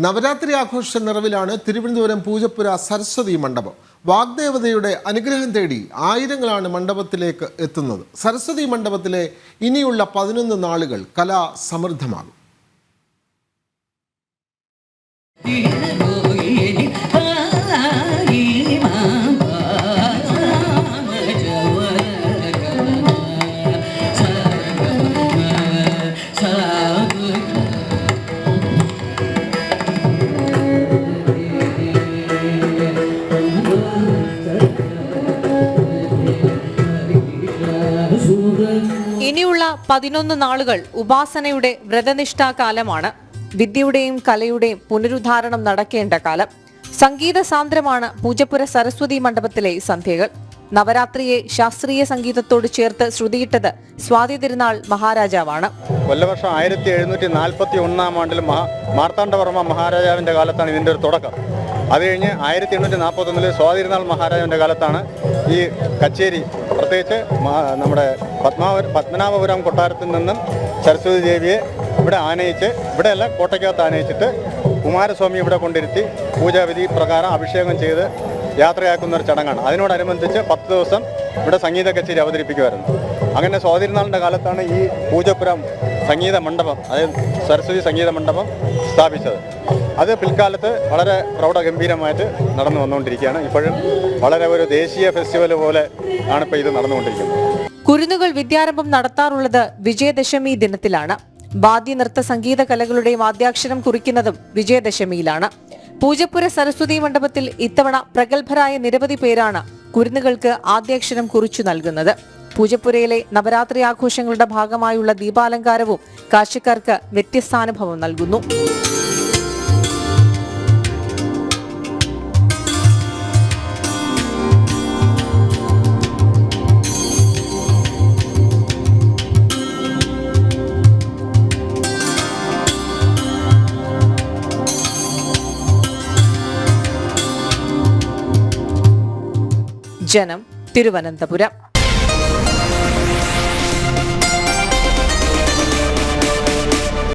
നവരാത്രി ആഘോഷ നിറവിലാണ് തിരുവനന്തപുരം പൂജപ്പുര സരസ്വതി മണ്ഡപം. വാഗ്ദേവതയുടെ അനുഗ്രഹം തേടി ആയിരങ്ങളാണ് മണ്ഡപത്തിലേക്ക് എത്തുന്നത്. സരസ്വതി മണ്ഡപത്തിലെ ഇനിയുള്ള 11 നാളുകൾ കലാസമൃദ്ധമാകും. ഇനിയുള്ള 11 നാളുകൾ ഉപാസനയുടെ വ്രതനിഷ്ഠാകാലമാണ്. വിദ്യയുടെയും കലയുടെയും പുനരുദ്ധാരണം നടക്കേണ്ട കാലം. സംഗീത സാന്ദ്രമാണ് പൂജപ്പുര സരസ്വതി മണ്ഡപത്തിലെ സന്ധ്യകൾ. നവരാത്രിയെ ശാസ്ത്രീയ സംഗീതത്തോട് ചേർത്ത് ശ്രുതിയിട്ടത് സ്വാതി തിരുനാൾ മഹാരാജാവാണ്. കൊല്ലവർഷം 1741 ആണ്ടിൽ മാർത്താണ്ഡവർമ്മ മഹാരാജാവിന്റെ കാലത്താണ് ഇതിന്റെ ഒരു തുടക്കം. അത് കഴിഞ്ഞ് 1841 സ്വാതി തിരുനാൾ മഹാരാജാവിന്റെ കാലത്താണ് ഈ കച്ചേരി, പ്രത്യേകിച്ച് നമ്മുടെ പത്മനാഭപുരം കൊട്ടാരത്തിൽ നിന്നും സരസ്വതി ദേവിയെ ഇവിടെ ആനയിച്ച്, ഇവിടെയല്ല കോട്ടയ്ക്കകത്ത് ആനയിച്ചിട്ട് കുമാരസ്വാമി ഇവിടെ കൊണ്ടിരുത്തി പൂജാവിധി പ്രകാരം അഭിഷേകം ചെയ്ത് യാത്രയാക്കുന്ന ഒരു ചടങ്ങാണ്. അതിനോടനുബന്ധിച്ച് 10 ദിവസം ഇവിടെ സംഗീത കച്ചേരി അവതരിപ്പിക്കുമായിരുന്നു. അങ്ങനെ സ്വാതി തിരുനാളിൻ്റെ കാലത്താണ് ഈ പൂജപ്പുരം സംഗീത മണ്ഡപം, അതായത് സരസ്വതി സംഗീത മണ്ഡപം സ്ഥാപിച്ചത്. അത് പിൽക്കാലത്ത് വളരെ പ്രൗഢഗംഭീരമായിട്ട് നടന്നു വന്നുകൊണ്ടിരിക്കുകയാണ്. ഇപ്പോഴും വളരെ ഒരു ദേശീയ ഫെസ്റ്റിവൽ പോലെ ആണ് ഇപ്പോൾ ഇത് നടന്നുകൊണ്ടിരിക്കുന്നത്. കുരുന്നുകൾ വിദ്യാരംഭം നടത്താറുള്ളത് വിജയദശമി ദിനത്തിലാണ്. വാദ്യ നൃത്ത സംഗീത കലകളുടെയും ആദ്യാക്ഷരം കുറിക്കുന്നതും വിജയദശമിയിലാണ്. പൂജപ്പുര സരസ്വതി മണ്ഡപത്തിൽ ഇത്തവണ പ്രഗത്ഭരായ നിരവധി പേരാണ് കുരുന്നുകൾക്ക് ആദ്യാക്ഷരം കുറിച്ചു നൽകുന്നത്. പൂജപ്പുരയിലെ നവരാത്രി ആഘോഷങ്ങളുടെ ഭാഗമായുള്ള ദീപാലങ്കാരവും കാഴ്ചക്കാർക്ക് വ്യത്യസ്താനുഭവം നൽകുന്നു. ജനം, തിരുവനന്തപുരം.